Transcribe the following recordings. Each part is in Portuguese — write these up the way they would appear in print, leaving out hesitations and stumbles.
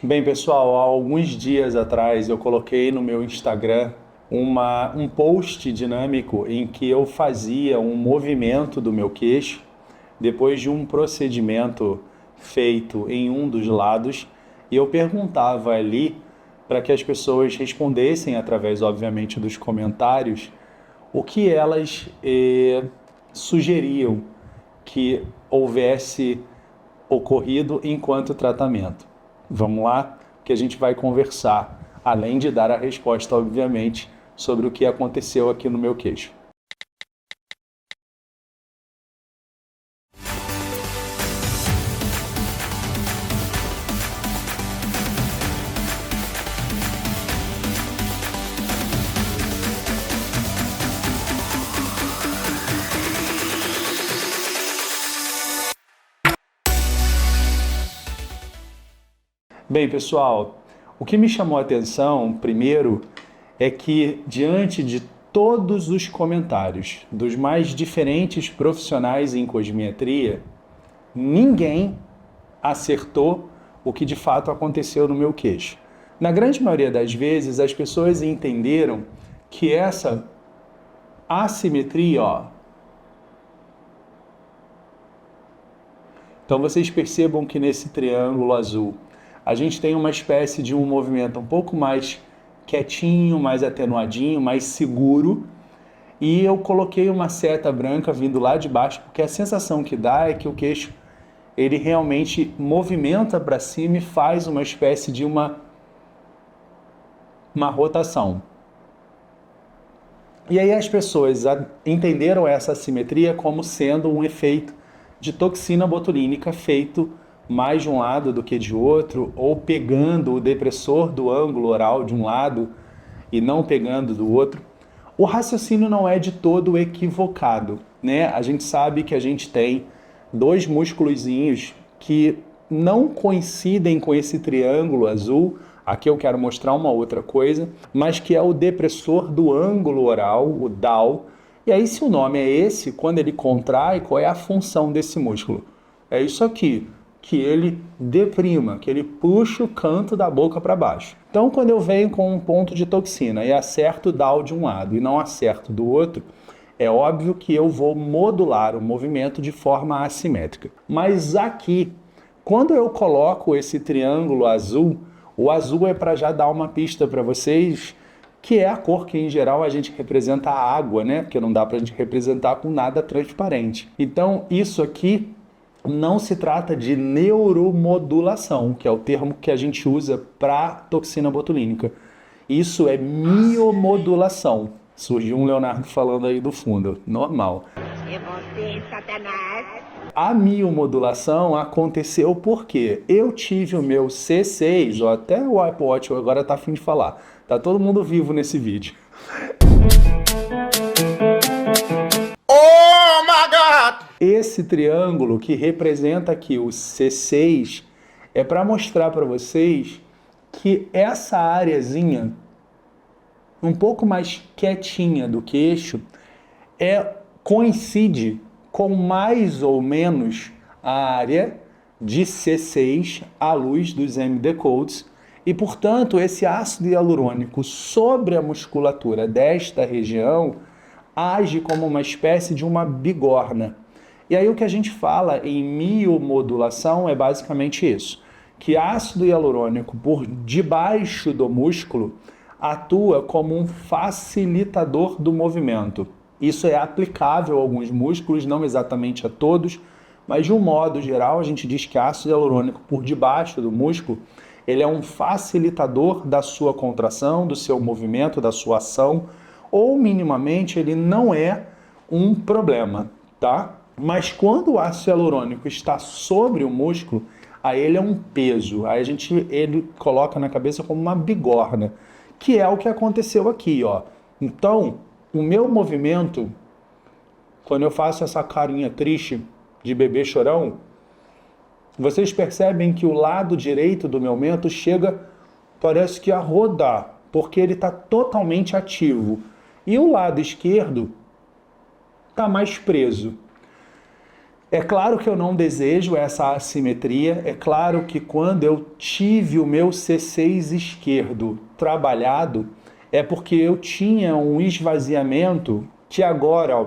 Bem, pessoal, há alguns dias atrás eu coloquei no meu Instagram um post dinâmico em que eu fazia um movimento do meu queixo depois de um procedimento feito em um dos lados e eu perguntava ali para que as pessoas respondessem através, obviamente, dos comentários o que elas sugeriam que houvesse ocorrido enquanto tratamento. Vamos lá, que a gente vai conversar, além de dar a resposta, obviamente, sobre o que aconteceu aqui no meu queixo. Bem, pessoal, o que me chamou a atenção, primeiro, é que diante de todos os comentários dos mais diferentes profissionais em cosmetria, ninguém acertou o que de fato aconteceu no meu queixo. Na grande maioria das vezes, as pessoas entenderam que essa assimetria, ó. Então vocês percebam que nesse triângulo azul, a gente tem uma espécie de um movimento um pouco mais quietinho, mais atenuadinho, mais seguro. E eu coloquei uma seta branca vindo lá de baixo, porque a sensação que dá é que o queixo ele realmente movimenta para cima e faz uma espécie de uma rotação. E aí as pessoas entenderam essa assimetria como sendo um efeito de toxina botulínica feito mais de um lado do que de outro, ou pegando o depressor do ângulo oral de um lado e não pegando do outro. O raciocínio não é de todo equivocado, né? A gente sabe que a gente tem dois músculozinhos que não coincidem com esse triângulo azul. Aqui eu quero mostrar uma outra coisa, mas que é o depressor do ângulo oral, o DAO. E aí, se o nome é esse, quando ele contrai, qual é a função desse músculo? É isso aqui, que ele deprima, que ele puxa o canto da boca para baixo. Então, quando eu venho com um ponto de toxina e acerto o DAO de um lado e não acerto do outro, é óbvio que eu vou modular o movimento de forma assimétrica. Mas aqui, quando eu coloco esse triângulo azul, o azul é para já dar uma pista para vocês, que é a cor que em geral a gente representa a água, né? Porque não dá para a gente representar com nada transparente. Então, isso aqui não se trata de neuromodulação, que é o termo que a gente usa para toxina botulínica. Isso é miomodulação. Surgiu um Leonardo falando aí do fundo, normal. É você, Satanás. A miomodulação aconteceu porque eu tive o meu C6, ó, até o Apple Watch agora tá afim de falar. Tá todo mundo vivo nesse vídeo. Oh my God! Esse triângulo que representa aqui o C6 é para mostrar para vocês que essa areazinha um pouco mais quietinha do queixo coincide com mais ou menos a área de C6 à luz dos MD codes e, portanto, esse ácido hialurônico sobre a musculatura desta região age como uma espécie de uma bigorna. E aí o que a gente fala em miomodulação é basicamente isso, que ácido hialurônico por debaixo do músculo atua como um facilitador do movimento. Isso é aplicável a alguns músculos, não exatamente a todos, mas de um modo geral a gente diz que ácido hialurônico por debaixo do músculo, ele é um facilitador da sua contração, do seu movimento, da sua ação, ou minimamente ele não é um problema, tá? Mas quando o ácido hialurônico está sobre o músculo, aí ele é um peso, aí ele coloca na cabeça como uma bigorna, que é o que aconteceu aqui, ó. Então, o meu movimento, quando eu faço essa carinha triste de bebê chorão, vocês percebem que o lado direito do meu movimento parece que a rodar, porque ele está totalmente ativo. E o lado esquerdo está mais preso. É claro que eu não desejo essa assimetria, é claro que quando eu tive o meu C6 esquerdo trabalhado, é porque eu tinha um esvaziamento que agora, ó,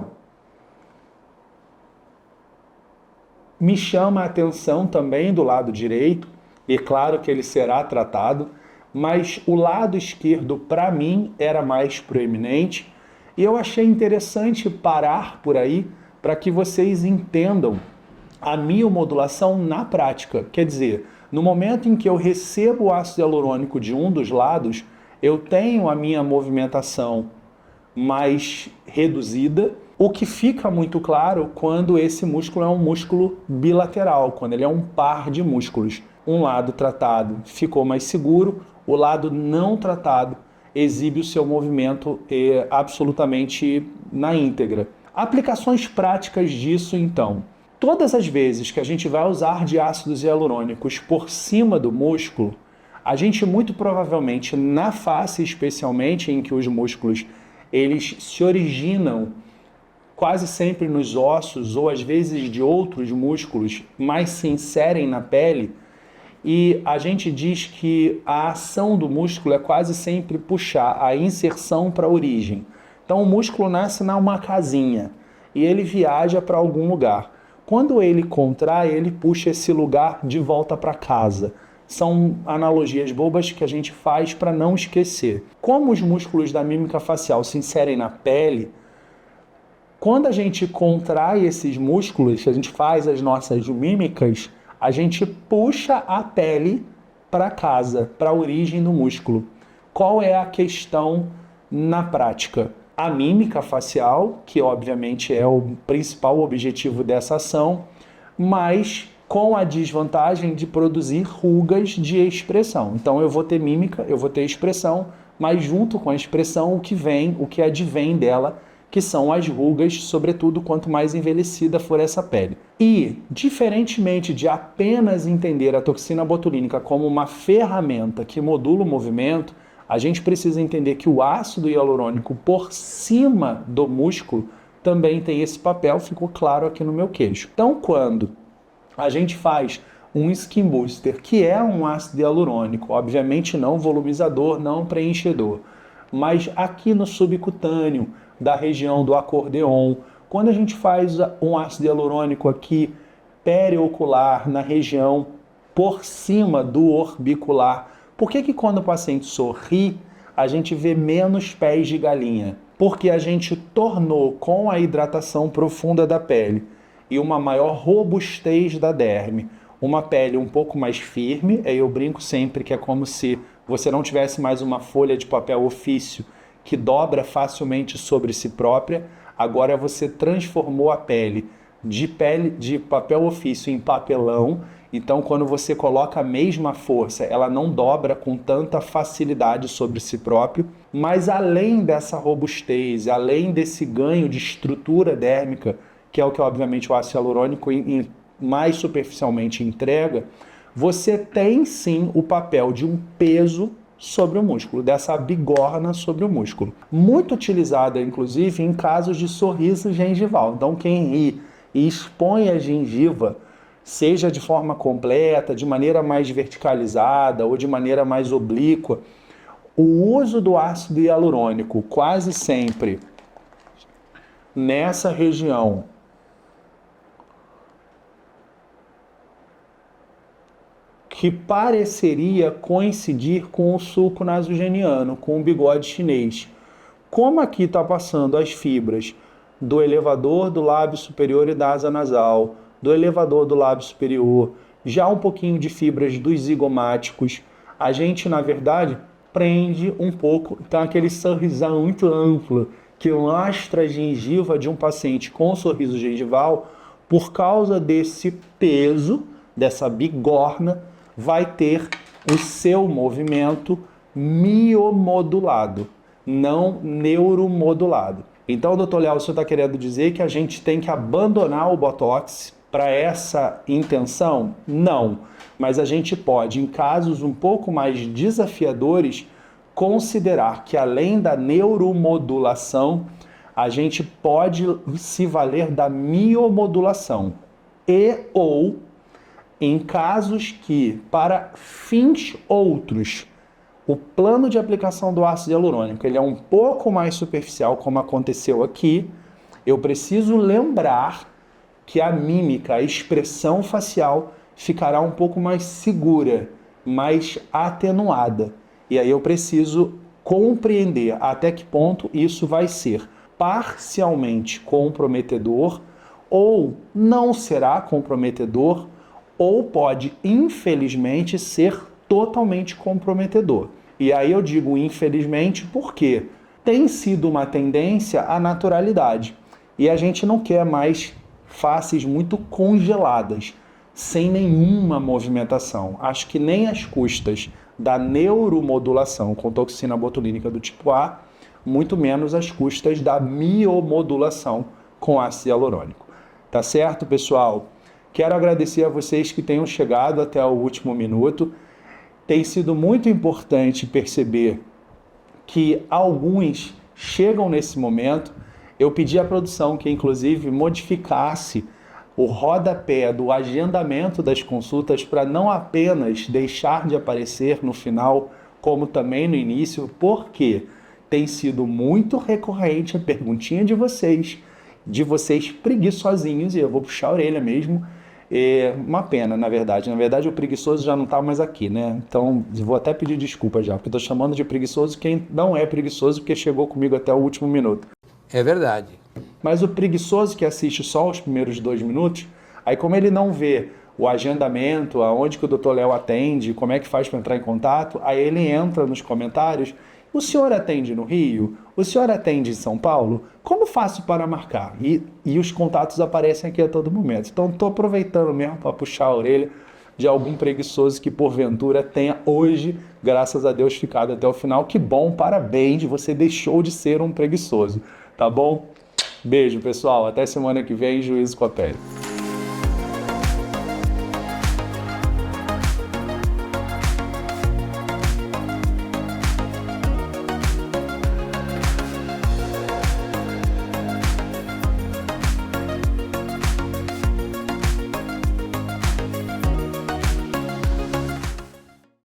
me chama a atenção também do lado direito, e claro que ele será tratado, mas o lado esquerdo, para mim, era mais proeminente, e eu achei interessante parar por aí para que vocês entendam a miomodulação na prática. Quer dizer, no momento em que eu recebo o ácido hialurônico de um dos lados, eu tenho a minha movimentação mais reduzida, o que fica muito claro quando esse músculo é um músculo bilateral, quando ele é um par de músculos. Um lado tratado ficou mais seguro, o lado não tratado exibe o seu movimento absolutamente na íntegra. Aplicações práticas disso, então. Todas as vezes que a gente vai usar de ácidos hialurônicos por cima do músculo, a gente muito provavelmente, na face especialmente, em que os músculos eles se originam quase sempre nos ossos ou às vezes de outros músculos, mas se inserem na pele, e a gente diz que a ação do músculo é quase sempre puxar a inserção para a origem. Então o músculo nasce numa casinha e ele viaja para algum lugar. Quando ele contrai, ele puxa esse lugar de volta para casa. São analogias bobas que a gente faz para não esquecer. Como os músculos da mímica facial se inserem na pele, quando a gente contrai esses músculos, a gente faz as nossas mímicas, a gente puxa a pele para casa, para a origem do músculo. Qual é a questão na prática? A mímica facial, que obviamente é o principal objetivo dessa ação, mas com a desvantagem de produzir rugas de expressão. Então eu vou ter mímica, eu vou ter expressão, mas junto com a expressão o que advém dela, que são as rugas, sobretudo quanto mais envelhecida for essa pele. E, diferentemente de apenas entender a toxina botulínica como uma ferramenta que modula o movimento, a gente precisa entender que o ácido hialurônico por cima do músculo também tem esse papel, ficou claro aqui no meu queixo. Então, quando a gente faz um skin booster, que é um ácido hialurônico, obviamente não volumizador, não preenchedor, mas aqui no subcutâneo, da região do acordeon, quando a gente faz um ácido hialurônico aqui periocular, na região por cima do orbicular, por que quando o paciente sorri, a gente vê menos pés de galinha? Porque a gente tornou com a hidratação profunda da pele e uma maior robustez da derme, uma pele um pouco mais firme, aí eu brinco sempre que é como se você não tivesse mais uma folha de papel ofício que dobra facilmente sobre si própria, agora você transformou a pele de papel ofício em papelão, então quando você coloca a mesma força, ela não dobra com tanta facilidade sobre si próprio, mas além dessa robustez, além desse ganho de estrutura dérmica, que é o que obviamente o ácido hialurônico mais superficialmente entrega, você tem sim o papel de um peso sobre o músculo, dessa bigorna sobre o músculo. Muito utilizada, inclusive, em casos de sorriso gengival. Então, quem ri e expõe a gengiva, seja de forma completa, de maneira mais verticalizada ou de maneira mais oblíqua, o uso do ácido hialurônico quase sempre nessa região que pareceria coincidir com o sulco nasogeniano, com o bigode chinês. Como aqui está passando as fibras do elevador do lábio superior e da asa nasal, do elevador do lábio superior, já um pouquinho de fibras dos zigomáticos, a gente, na verdade, prende um pouco, então aquele sorrisão muito amplo que mostra a gengiva de um paciente com sorriso gengival, por causa desse peso, dessa bigorna, vai ter o seu movimento miomodulado, não neuromodulado. Então, doutor Léo, o senhor está querendo dizer que a gente tem que abandonar o Botox para essa intenção? Não, mas a gente pode, em casos um pouco mais desafiadores, considerar que além da neuromodulação, a gente pode se valer da miomodulação. e ou em casos que, para fins outros, o plano de aplicação do ácido hialurônico ele é um pouco mais superficial, como aconteceu aqui, eu preciso lembrar que a mímica, a expressão facial ficará um pouco mais segura, mais atenuada. E aí eu preciso compreender até que ponto isso vai ser parcialmente comprometedor ou não será comprometedor ou pode, infelizmente, ser totalmente comprometedor. E aí eu digo infelizmente porque tem sido uma tendência à naturalidade. E a gente não quer mais faces muito congeladas, sem nenhuma movimentação. Acho que nem às custas da neuromodulação com toxina botulínica do tipo A, muito menos às custas da miomodulação com ácido hialurônico. Tá certo, pessoal? Quero agradecer a vocês que tenham chegado até o último minuto. Tem sido muito importante perceber que alguns chegam nesse momento. Eu pedi à produção que, inclusive, modificasse o rodapé do agendamento das consultas para não apenas deixar de aparecer no final, como também no início, porque tem sido muito recorrente a perguntinha de vocês preguiçosinhos, e eu vou puxar a orelha mesmo. É uma pena, na verdade. Na verdade, o preguiçoso já não está mais aqui, né? Então, vou até pedir desculpa já, porque estou chamando de preguiçoso quem não é preguiçoso, porque chegou comigo até o último minuto. É verdade. Mas o preguiçoso que assiste só os primeiros 2 minutos, aí como ele não vê o agendamento, aonde que o Dr. Léo atende, como é que faz para entrar em contato, aí ele entra nos comentários: o senhor atende no Rio? O senhor atende em São Paulo? Como faço para marcar? E os contatos aparecem aqui a todo momento. Então estou aproveitando mesmo para puxar a orelha de algum preguiçoso que porventura tenha hoje, graças a Deus, ficado até o final. Que bom, parabéns, você deixou de ser um preguiçoso, tá bom? Beijo, pessoal, até semana que vem, Juízo com a Pele.